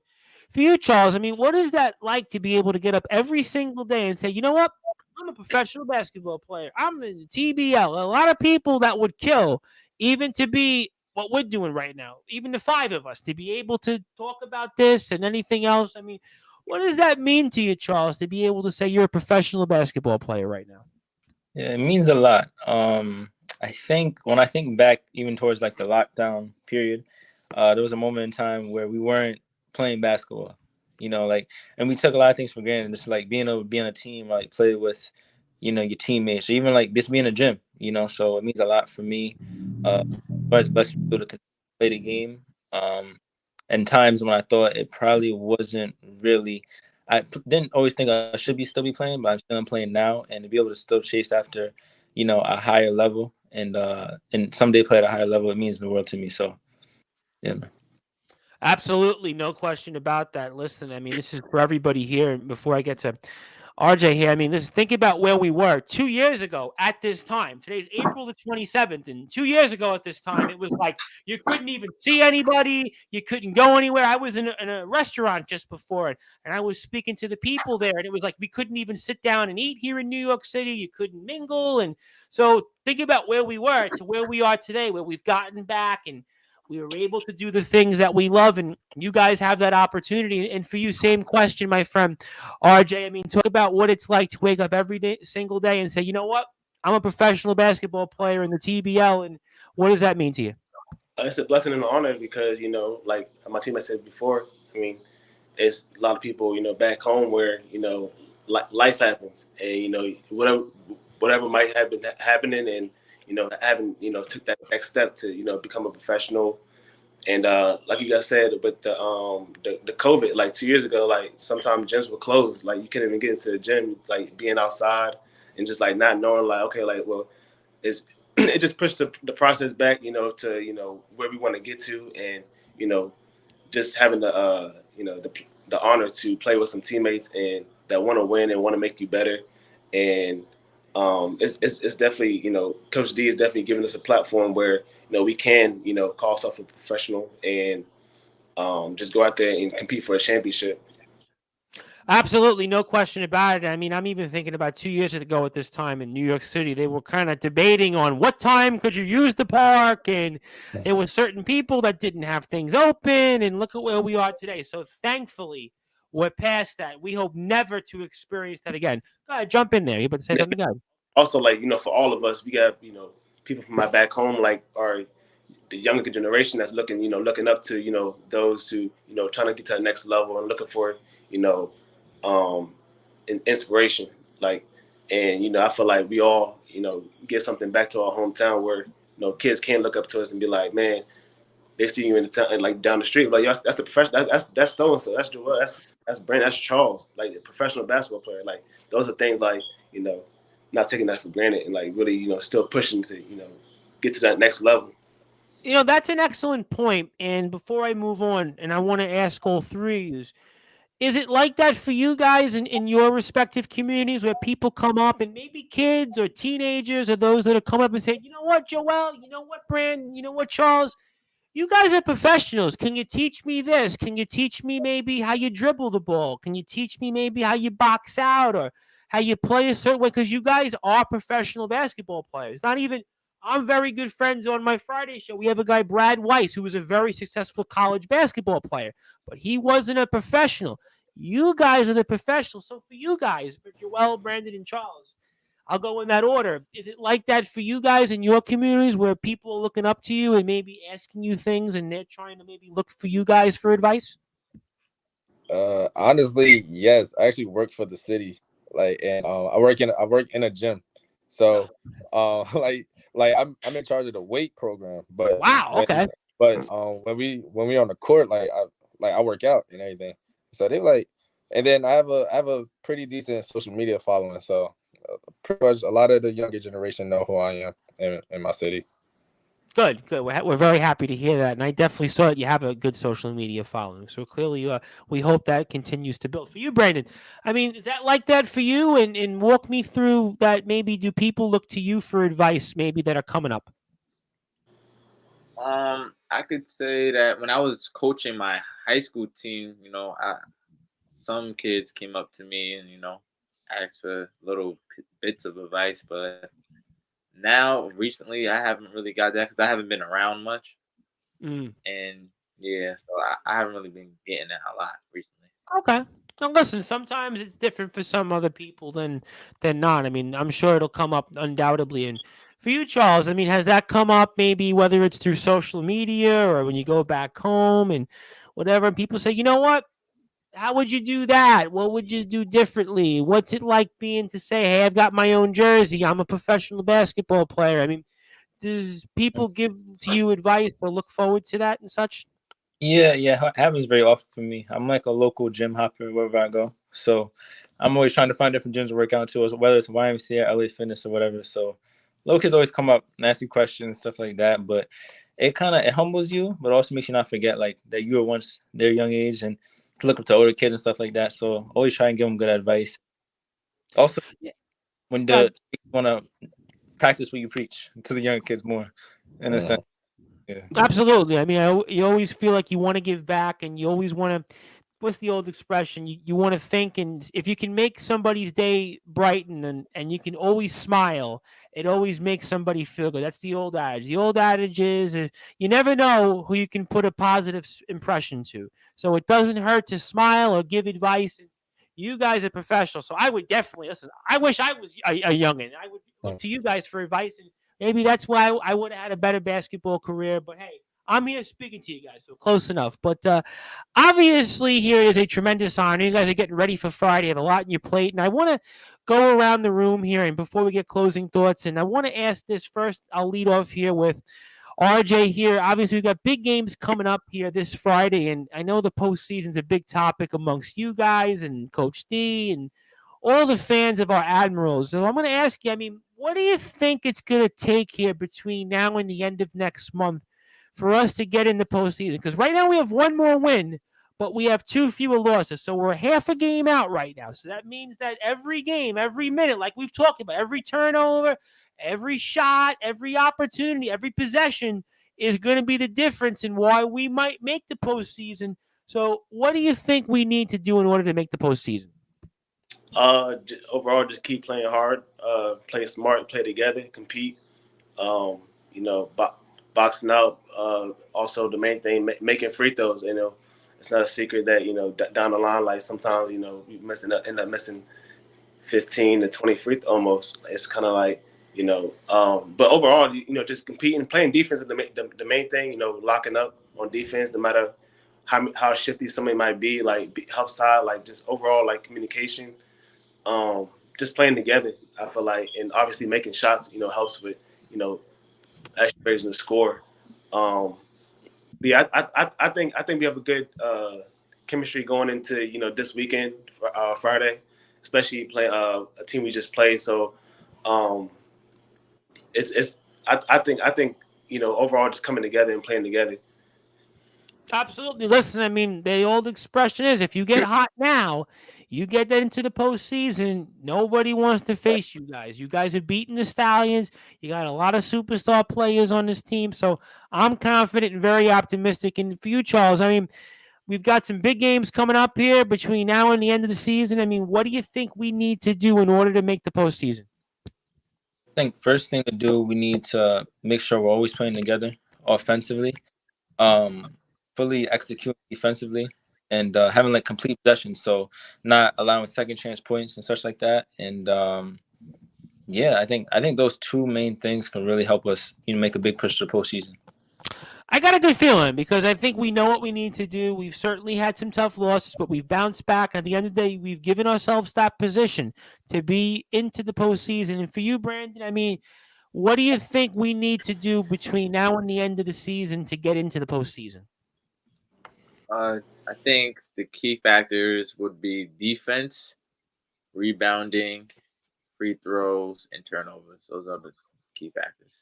[SPEAKER 1] for you, Charles, I mean, what is that like to be able to get up every single day and say, you know what? I'm a professional basketball player. I'm in the TBL. A lot of people that would kill even to be what we're doing right now, even the five of us, to be able to talk about this and anything else. I mean, what does that mean to you, Charles, to be able to say you're a professional basketball player right now?
[SPEAKER 4] Yeah, it means a lot. I think when I think back even towards like the lockdown period, there was a moment in time where we weren't playing basketball, and we took a lot of things for granted. It's like being able to be on a team, like play with, your teammates, or even like just being in a gym, so it means a lot for me. It's blessed to be able to play the game. And times when I thought it probably wasn't really, I didn't always think I should still be playing, but I'm still playing now, and to be able to still chase after, a higher level and someday play at a higher level, it means the world to me. So, yeah, man.
[SPEAKER 1] Absolutely, no question about that. Listen, I mean, this is for everybody here. And before I get to RJ here, I mean, think about where we were 2 years ago at this time. Today's April the 27th, and 2 years ago at this time, it was like you couldn't even see anybody. You couldn't go anywhere. I was in a restaurant just before, and I was speaking to the people there, and it was like we couldn't even sit down and eat here in New York City. You couldn't mingle. And so think about where we were to where we are today, where we've gotten back, and we were able to do the things that we love, and you guys have that opportunity. And for you, same question, my friend RJ. I mean, talk about what it's like to wake up every single day and say, you know what? I'm a professional basketball player in the TBL, and what does that mean to you?
[SPEAKER 5] It's a blessing and an honor because, like my teammate said before, I mean, it's a lot of people, back home where, life happens and, whatever might have been happening and, having, took that next step to, become a professional. And like you guys said, with the COVID, like 2 years ago, like sometimes gyms were closed. Like you couldn't even get into the gym, like being outside and just like not knowing, like, okay, like, well, it just pushed the process back, to, where we want to get to. And, just having the honor to play with some teammates and that want to win and want to make you better. And it's definitely, Coach D is definitely giving us a platform where, we can, call ourselves a professional and just go out there and compete for a championship.
[SPEAKER 1] Absolutely, no question about it. I mean, I'm even thinking about 2 years ago at this time in New York City, they were kind of debating on what time could you use the park, and there were certain people that didn't have things open, and look at where we are today. So thankfully, we're past that. We hope never to experience that again. Go ahead, jump in there. You about to say something? Go ahead.
[SPEAKER 5] Also, like, for all of us, we got, people from my back home, like, are the younger generation that's looking up to, those who, trying to get to the next level and looking for, an inspiration. Like, and, I feel like we all, give something back to our hometown where, kids can look up to us and be like, man, they see you in the town and like down the street, like, that's the professional, that's so and so, that's Joel, that's Brandon, that's Charles, like a professional basketball player. Like, those are things like, not taking that for granted and like really, still pushing to, get to that next level.
[SPEAKER 1] That's an excellent point. And before I move on, and I want to ask all three of you, is it like that for you guys in your respective communities where people come up and maybe kids or teenagers or those that have come up and say, you know what, Joel, you know what, Brandon, you know what, Charles, you guys are professionals. Can you teach me this? Can you teach me maybe how you dribble the ball? Can you teach me maybe how you box out or how you play a certain way? Because you guys are professional basketball players. Not even, I'm very good friends on my Friday show. We have a guy, Brad Weiss, who was a very successful college basketball player, but he wasn't a professional. You guys are the professionals. So for you guys, for Joel, Brandon, and Charles, I'll go in that order. Is it like that for you guys in your communities where people are looking up to you and maybe asking you things and they're trying to maybe look for you guys for advice?
[SPEAKER 2] Honestly, yes. I actually work for the city, like, and I work in a gym. So, like I'm in charge of the weight program. But
[SPEAKER 1] wow, okay.
[SPEAKER 2] When we on the court, I work out and everything. So they like, and then I have a pretty decent social media following. So pretty much a lot of the younger generation know who I am in my city.
[SPEAKER 1] Good. We're very happy to hear that, and I definitely saw that you have a good social media following. So clearly, we hope that continues to build. For you, Brandon, I mean, is that like that for you? And walk me through that. Maybe do people look to you for advice? Maybe that are coming up.
[SPEAKER 3] I could say that when I was coaching my high school team, some kids came up to me and asked for little bits of advice, but now recently I haven't really got that because I haven't been around much, and yeah, so I haven't really been getting that a lot recently.
[SPEAKER 1] Okay. Now listen, sometimes it's different for some other people than not. I mean, I'm sure it'll come up undoubtedly. And for you, Charles, I mean, has that come up maybe whether it's through social media or when you go back home and whatever, and people say, you know what? How would you do that? What would you do differently? What's it like being to say, hey, I've got my own jersey. I'm a professional basketball player. I mean, does people give to you advice or look forward to that and such?
[SPEAKER 4] Yeah, it happens very often for me. I'm like a local gym hopper wherever I go. So I'm always trying to find different gyms to work out to, whether it's YMCA or LA Fitness or whatever. So local kids always come up and ask you questions, stuff like that. But it humbles you, but also makes you not forget like that you were once their young age and to look up to older kids and stuff like that. So always try and give them good advice. Also, when you want to practice what you preach to the younger kids more, in a sense. Yeah.
[SPEAKER 1] Absolutely. I mean, you always feel like you want to give back, and you always want to. What's the old expression? You want to think, and if you can make somebody's day brighten, and you can always smile, it always makes somebody feel good. That's the old adage. The old adage is you never know who you can put a positive impression to. So it doesn't hurt to smile or give advice. You guys are professionals, so I would definitely listen. I wish I was a youngin'. I would look to you guys for advice, and maybe that's why I would have had a better basketball career. But hey, I'm here speaking to you guys, so close enough. But obviously, here is a tremendous honor. You guys are getting ready for Friday. You have a lot on your plate, and I want to go around the room here, and before we get closing thoughts, and I want to ask this first. I'll lead off here with RJ here. Obviously, we've got big games coming up here this Friday, and I know the postseason's a big topic amongst you guys and Coach D and all the fans of our Admirals. So I'm going to ask you, I mean, what do you think it's going to take here between now and the end of next month for us to get in the postseason? Because right now we have one more win, but we have 2 fewer losses. So we're half a game out right now. So that means that every game, every minute, like we've talked about, every turnover, every shot, every opportunity, every possession is going to be the difference in why we might make the postseason. So what do you think we need to do in order to make the postseason?
[SPEAKER 5] Overall, just keep playing hard, play smart, play together, compete. You know, boxing out. Also, the main thing, making free throws. You know, it's not a secret that down the line, like sometimes we end up missing 15 to 20 free almost. It's kind of like but overall, just competing, playing defense is the main thing. Locking up on defense, no matter how shifty somebody might be, like help side, like just overall like communication. Just playing together, I feel like, and obviously making shots, helps with, extra raising the score. Yeah, I think we have a good chemistry going into this weekend, Friday, especially playing a team we just played. So, I think overall just coming together and playing together.
[SPEAKER 1] Absolutely. Listen, I mean, the old expression is if you get hot now, you get into the postseason, nobody wants to face you guys. You guys have beaten the Stallions. You got a lot of superstar players on this team. So I'm confident and very optimistic. And for you, Charles, I mean, we've got some big games coming up here between now and the end of the season. I mean, what do you think we need to do in order to make the postseason?
[SPEAKER 4] I think first thing to do, we need to make sure we're always playing together offensively. Fully executing defensively and having like complete possession, so not allowing second chance points and such like that. And I think those 2 main things can really help us make a big push to the postseason.
[SPEAKER 1] I got a good feeling because I think we know what we need to do. We've certainly had some tough losses, but we've bounced back. At the end of the day, we've given ourselves that position to be into the postseason. And for you, Brandon, I mean, what do you think we need to do between now and the end of the season to get into the postseason?
[SPEAKER 3] I think the key factors would be defense, rebounding, free throws, and turnovers. Those are the key factors.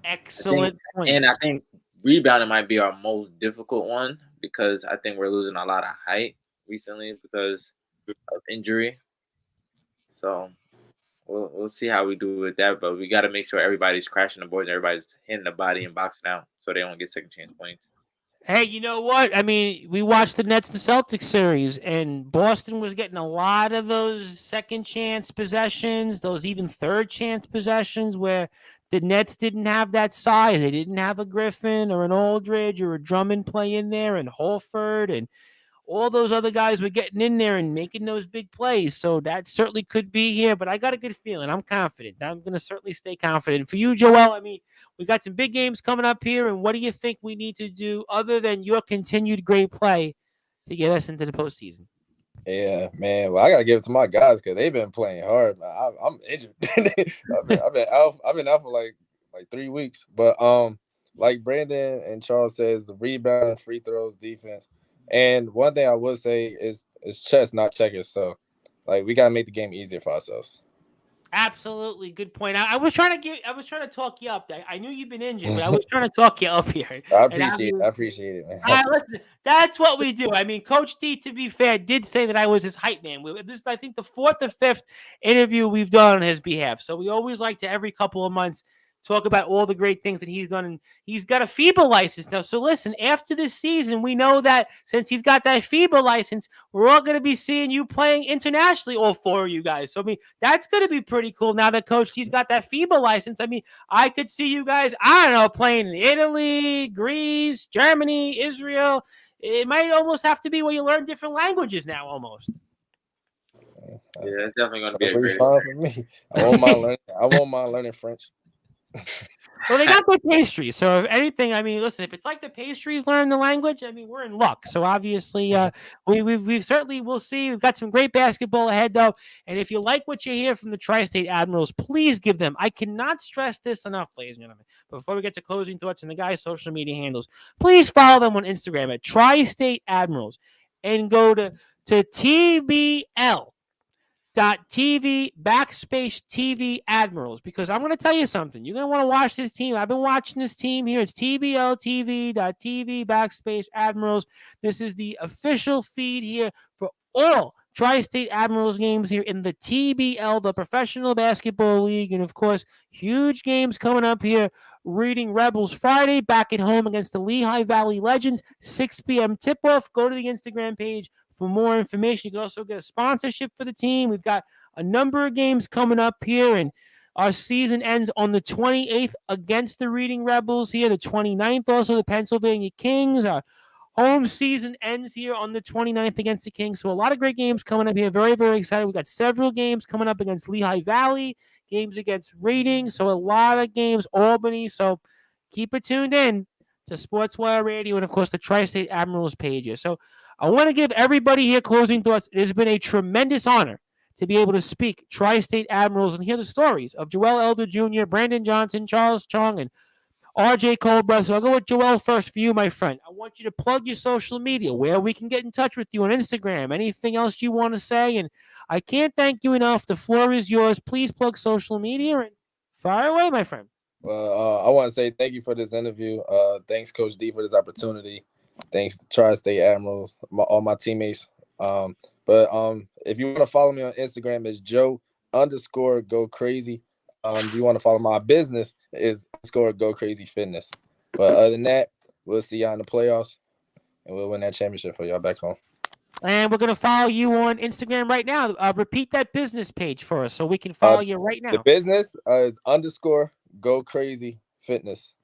[SPEAKER 1] Excellent point.
[SPEAKER 3] And I think rebounding might be our most difficult one because I think we're losing a lot of height recently because of injury. So we'll see how we do with that, but we got to make sure everybody's crashing the boards, everybody's hitting the body and boxing out so they don't get second chance points.
[SPEAKER 1] Hey, you know what? I mean, we watched the Nets, the Celtics series, and Boston was getting a lot of those second chance possessions, those even third chance possessions where the Nets didn't have that size. They didn't have a Griffin or an Aldridge or a Drummond play in there, and Holford and all those other guys were getting in there and making those big plays. So that certainly could be here, but I got a good feeling. I'm confident. I'm going to certainly stay confident. For you, Joel, I mean, we got some big games coming up here, and what do you think we need to do other than your continued great play to get us into the postseason?
[SPEAKER 2] Yeah, man. Well, I gotta give it to my guys because they've been playing hard. Man. I'm injured. I've been out for like 3 weeks. But like Brandon and Charles says, the rebound, free throws, defense. And one thing I would say is chess, not checkers. So, like, we gotta make the game easier for ourselves.
[SPEAKER 1] Absolutely, good point. I was trying to talk you up. I knew you've been injured, but I was trying to talk you up here.
[SPEAKER 2] I appreciate it, man.
[SPEAKER 1] Listen, that's what we do. I mean, Coach D, to be fair, did say that I was his hype man. This is, I think, the 4th or 5th interview we've done on his behalf. So we always like to, every couple of months, talk about all the great things that he's done. And he's got a FIBA license now. So listen, after this season, we know that since he's got that FIBA license, we're all going to be seeing you playing internationally, all 4 of you guys. So, I mean, that's going to be pretty cool now that Coach D's got that FIBA license. I mean, I could see you guys, I don't know, playing in Italy, Greece, Germany, Israel. It might almost have to be where you learn different languages now almost.
[SPEAKER 3] Yeah, that's definitely going to be a great
[SPEAKER 2] fun for me. I won't mind learning French.
[SPEAKER 1] Well, they got good pastries. So if anything, I mean, listen, if it's like the pastries learn the language, I mean, we're in luck. So obviously, we've certainly, we'll see. We've got some great basketball ahead, though. And if you like what you hear from the Tri-State Admirals, please give them. I cannot stress this enough, ladies and gentlemen. But before we get to closing thoughts and the guys' social media handles, please follow them on Instagram at Tri-State Admirals and go to TBL. TV Admirals, because I'm going to tell you something. You're going to want to watch this team. I've been watching this team here. It's TV Admirals. This is the official feed here for all Tri-State Admirals games here in the TBL, the Professional Basketball League. And, of course, huge games coming up here. Reading Rebels Friday, back at home against the Lehigh Valley Legends, 6 p.m. tip-off. Go to the Instagram page for more information. You can also get a sponsorship for the team. We've got a number of games coming up here, and our season ends on the 28th against the Reading Rebels here, the 29th also the Pennsylvania Kings. Our home season ends here on the 29th against the Kings. So a lot of great games coming up here. Very, very excited. We've got several games coming up against Lehigh Valley, games against Reading. So a lot of games, Albany. So keep it tuned in to Sportswire Radio and, of course, the Tri-State Admirals page here. So I want to give everybody here closing thoughts. It has been a tremendous honor to be able to speak Tri-State Admirals and hear the stories of Joel Elder Jr., Brandon Johnson, Charles Chong, and RJ Colbreath. So I'll go with Joel first for you, my friend. I want you to plug your social media, where we can get in touch with you on Instagram, anything else you want to say. And I can't thank you enough. The floor is yours. Please plug social media and fire away, my friend.
[SPEAKER 2] Well, I want to say thank you for this interview. Thanks, Coach D, for this opportunity. Thanks to Tri-State Admirals, all my teammates. But if you want to follow me on Instagram, it's Joe_Go_Crazy. If you want to follow my business, is _Go_Crazy Fitness. But other than that, we'll see y'all in the playoffs, and we'll win that championship for y'all back home.
[SPEAKER 1] And we're going to follow you on Instagram right now. Repeat that business page for us so we can follow you right now.
[SPEAKER 2] The business is _Go_Crazy Fitness.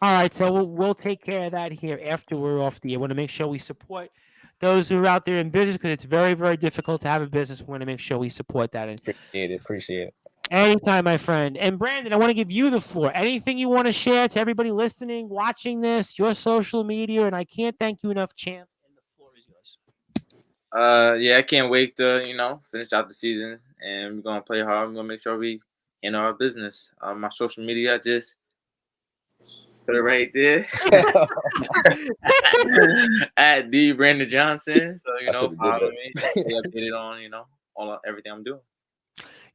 [SPEAKER 1] All right, so we'll take care of that here after we're off the air. We want to make sure we support those who are out there in business, because it's very, very difficult to have a business. We want to make sure we support that. And
[SPEAKER 2] Appreciate it.
[SPEAKER 1] anytime, my friend. And Brandon, I want to give you the floor. Anything you want to share to everybody listening, watching this, your social media, and I can't thank you enough, champ. And the floor is yours.
[SPEAKER 3] Yeah, I can't wait to finish out the season, and we're gonna play hard. We're gonna make sure we in our business. My social media, just put it right there at the Brandon Johnson. So follow me, stay updated on all everything I'm doing.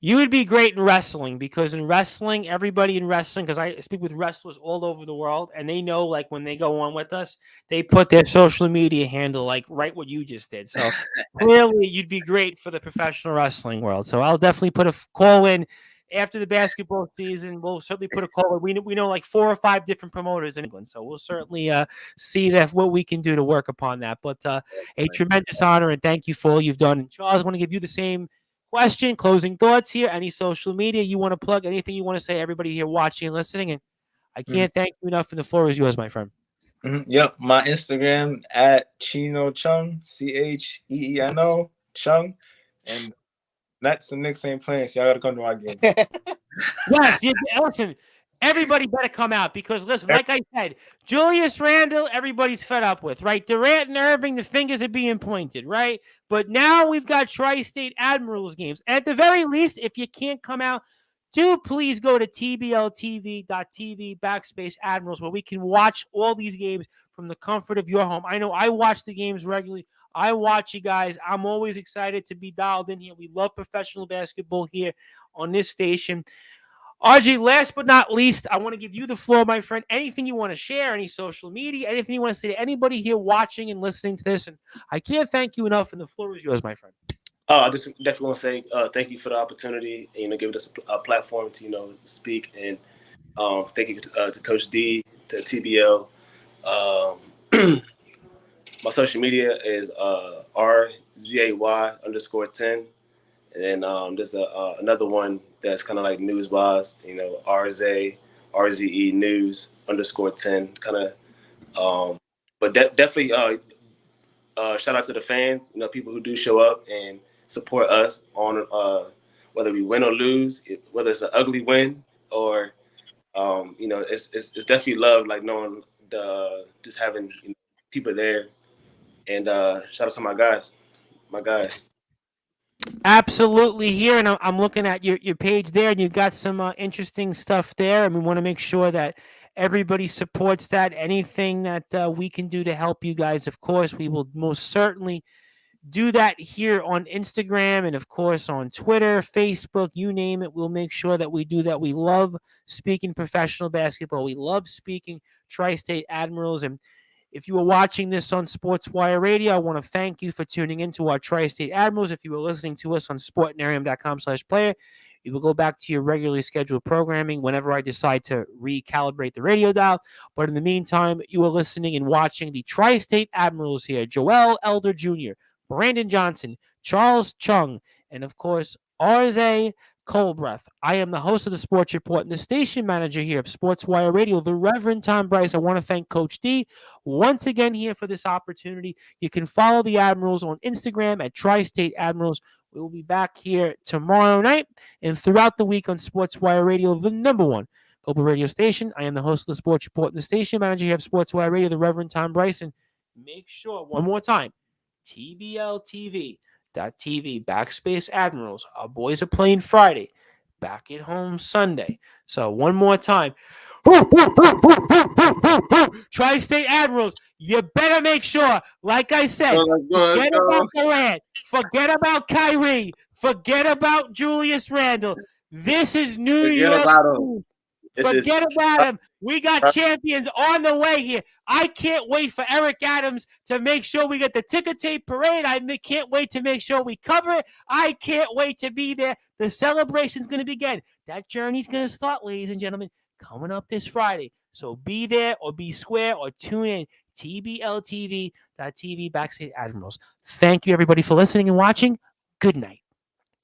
[SPEAKER 1] You would be great in wrestling, because in wrestling, everybody in wrestling, because I speak with wrestlers all over the world, and they know, like, when they go on with us, they put their social media handle, like, right what you just did. So clearly you'd be great for the professional wrestling world. So I'll definitely put a call in after the basketball season. We'll certainly put a call in. We know like 4 or 5 different promoters in England. So we'll certainly see what we can do to work upon that. But a tremendous honor, and thank you for all you've done. And Charles, I want to give you the same question, closing thoughts here. Any social media you want to plug, anything you want to say, everybody here watching and listening. And I can't thank you enough, and the floor is yours, my friend.
[SPEAKER 4] Yep, my Instagram at Chino Chung, CHEENO Chung, and that's the Knicks ain't playing, so y'all gotta come to our game.
[SPEAKER 1] Yes, listen, everybody better come out, because listen, like I said, Julius Randle, everybody's fed up with, right? Durant and Irving, the fingers are being pointed, right? But now we've got Tri-State Admirals games. At the very least, if you can't come out, do please go to tbltv.tv/Admirals, where we can watch all these games from the comfort of your home. I know I watch the games regularly. I watch you guys. I'm always excited to be dialed in here. We love professional basketball here on this station. RG, last but not least, I want to give you the floor, my friend. Anything you want to share, any social media, anything you want to say to anybody here watching and listening to this. And I can't thank you enough, and the floor is yours, my friend.
[SPEAKER 5] I just definitely want to say thank you for the opportunity, giving us a platform to, speak. And thank you to Coach D, to TBL. My social media is RZAY_10. And then there's another one that's kind of like news-wise, RZE News _10. Kind of, but definitely shout out to the fans, people who do show up and support us on whether we win or lose, whether it's an ugly win or it's definitely love, like knowing just having people there. And shout out to my guys.
[SPEAKER 1] Absolutely here, and I'm looking at your page there, and you've got some interesting stuff there, and we want to make sure that everybody supports that. Anything that we can do to help you guys, of course, we will most certainly do that here on Instagram and, of course, on Twitter, Facebook, you name it. We'll make sure that we do that. We love speaking professional basketball. We love speaking Tri-State Admirals. And if you were watching this on Sportswire Radio, I want to thank you for tuning into our Tri-State Admirals. If you were listening to us on sportnarium.com/player, you will go back to your regularly scheduled programming whenever I decide to recalibrate the radio dial. But in the meantime, you are listening and watching the Tri-State Admirals here. Joel Elder Jr., Brandon Johnson, Charles Chung, and of course, Arze Colbreath. I am the host of the Sports Report and the station manager here of Sportswire Radio, the Reverend Tom Bryce. I want to thank Coach D once again here for this opportunity. You can follow the Admirals on Instagram at Tri-State Admirals. We will be back here tomorrow night and throughout the week on Sportswire Radio, the .1 global radio station. I am the host of the Sports Report and the station manager here of Sportswire Radio, the Reverend Tom Bryce. And make sure, one more time, TBLTV.TV /Admirals. Our boys are playing Friday, back at home Sunday. So one more time. Tri-State Admirals, you better make sure, like I said, forget about Durant, forget about Kyrie, forget about Julius Randle. This is New York. Forget about him. We got champions on the way here. I can't wait for Eric Adams to make sure we get the ticker tape parade. I can't wait to make sure we cover it. I can't wait to be there. The celebration's going to begin. That journey's going to start, ladies and gentlemen, coming up this Friday. So be there or be square or tune in. TBLTV.TV /Admirals. Thank you, everybody, for listening and watching. Good night.